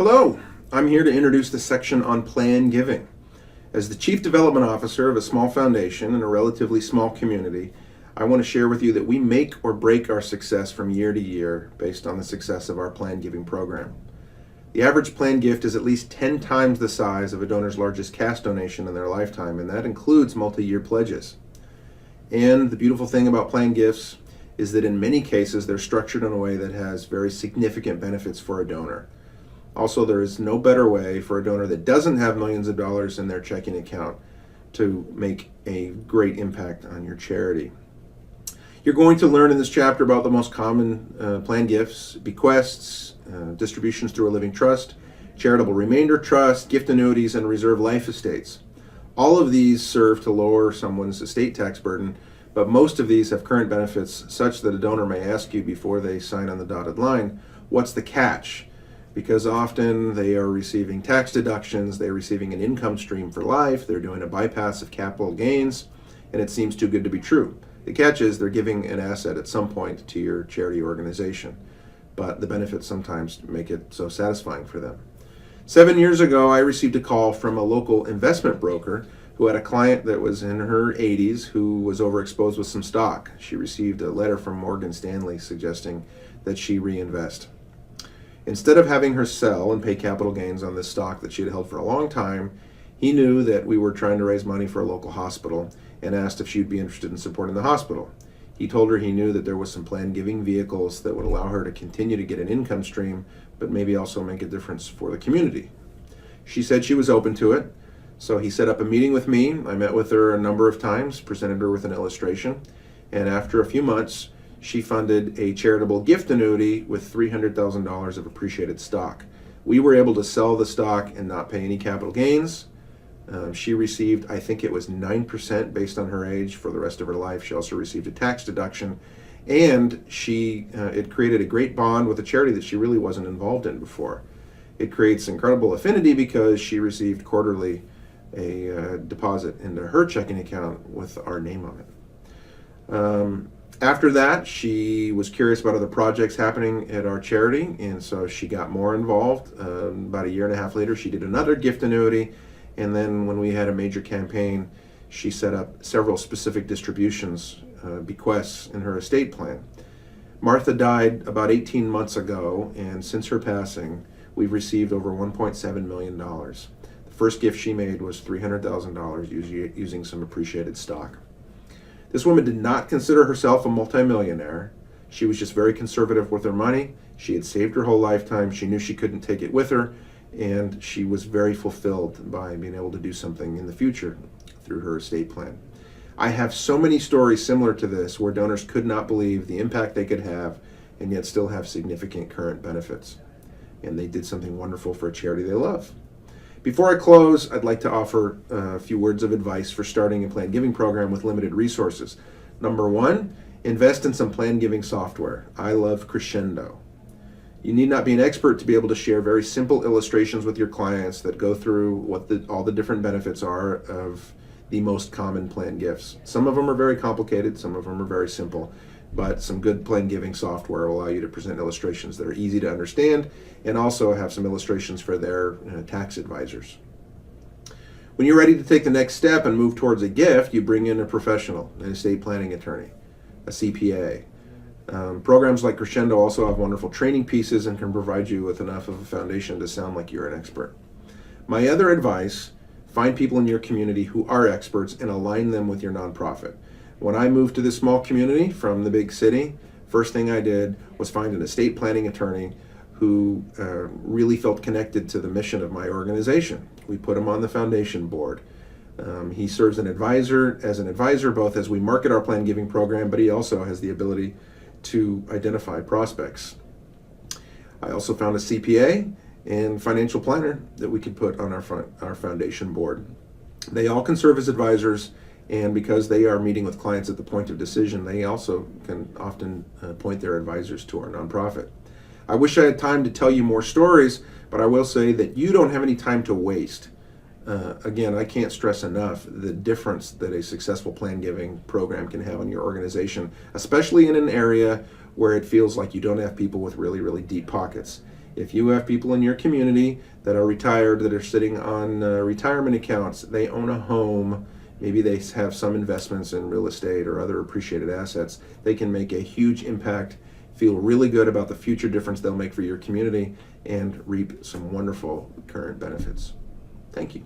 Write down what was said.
Hello, I'm here to introduce the section on plan giving. As the Chief Development Officer of a small foundation in a relatively small community, I want to share with you that we make or break our success from year to year based on the success of our plan giving program. The average plan gift is at least 10 times the size of a donor's largest cash donation in their lifetime, and that includes multi-year pledges. And the beautiful thing about plan gifts is that in many cases they're structured in a way that has very significant benefits for a donor. Also, there is no better way for a donor that doesn't have millions of dollars in their checking account to make a great impact on your charity. You're going to learn in this chapter about the most common plan gifts, bequests, distributions through a living trust, charitable remainder trust, gift annuities, and reserve life estates. All of these serve to lower someone's estate tax burden, but most of these have current benefits such that a donor may ask you before they sign on the dotted line, what's the catch? Because often they are receiving tax deductions, they're receiving an income stream for life, they're doing a bypass of capital gains, and it seems too good to be true. The catch is they're giving an asset at some point to your charity organization, but the benefits sometimes make it so satisfying for them. 7 years ago, I received a call from a local investment broker who had a client that was in her 80s who was overexposed with some stock. She received a letter from Morgan Stanley suggesting that she reinvest. Instead of having her sell and pay capital gains on this stock that she had held for a long time, he knew that we were trying to raise money for a local hospital and asked if she would be interested in supporting the hospital. He told her he knew that there was some plan giving vehicles that would allow her to continue to get an income stream, but maybe also make a difference for the community. She said she was open to it, so he set up a meeting with me. I met with her a number of times, presented her with an illustration, and after a few months, she funded a charitable gift annuity with $300,000 of appreciated stock. We were able to sell the stock and not pay any capital gains. She received, I think it was 9% based on her age for the rest of her life. She also received a tax deduction, and it created a great bond with a charity that she really wasn't involved in before. It creates incredible affinity because she received quarterly a deposit into her checking account with our name on it. After that, she was curious about other projects happening at our charity, and so she got more involved. About a year and a half later, she did another gift annuity, and then when we had a major campaign, she set up several specific distributions, bequests in her estate plan. Martha died about 18 months ago, and since her passing, we've received over $1.7 million. The first gift she made was $300,000 using some appreciated stock. This woman did not consider herself a multimillionaire. She was just very conservative with her money. She had saved her whole lifetime. She knew she couldn't take it with her, and she was very fulfilled by being able to do something in the future through her estate plan. I have so many stories similar to this where donors could not believe the impact they could have and yet still have significant current benefits. And they did something wonderful for a charity they love. Before I close, I'd like to offer a few words of advice for starting a plan giving program with limited resources. Number one, invest in some plan giving software. I love Crescendo. You need not be an expert to be able to share very simple illustrations with your clients that go through what all the different benefits are of the most common plan gifts. Some of them are very complicated, some of them are very simple, but some good plan giving software will allow you to present illustrations that are easy to understand and also have some illustrations for their tax advisors. When you're ready to take the next step and move towards a gift, you bring in a professional, an estate planning attorney, a CPA. Programs like Crescendo also have wonderful training pieces and can provide you with enough of a foundation to sound like you're an expert. My other advice, find people in your community who are experts and align them with your nonprofit. When I moved to this small community from the big city, first thing I did was find an estate planning attorney who really felt connected to the mission of my organization. We put him on the foundation board. He serves as an advisor both as we market our plan giving program, but he also has the ability to identify prospects. I also found a CPA and financial planner that we could put on our foundation board. They all can serve as advisors, and because they are meeting with clients at the point of decision, they also can often point their advisors to our nonprofit. I wish I had time to tell you more stories, but I will say that you don't have any time to waste. Again, I can't stress enough the difference that a successful plan giving program can have on your organization, especially in an area where it feels like you don't have people with really, really deep pockets. If you have people in your community that are retired, that are sitting on retirement accounts, they own a home, maybe they have some investments in real estate or other appreciated assets, they can make a huge impact, feel really good about the future difference they'll make for your community, and reap some wonderful current benefits. Thank you.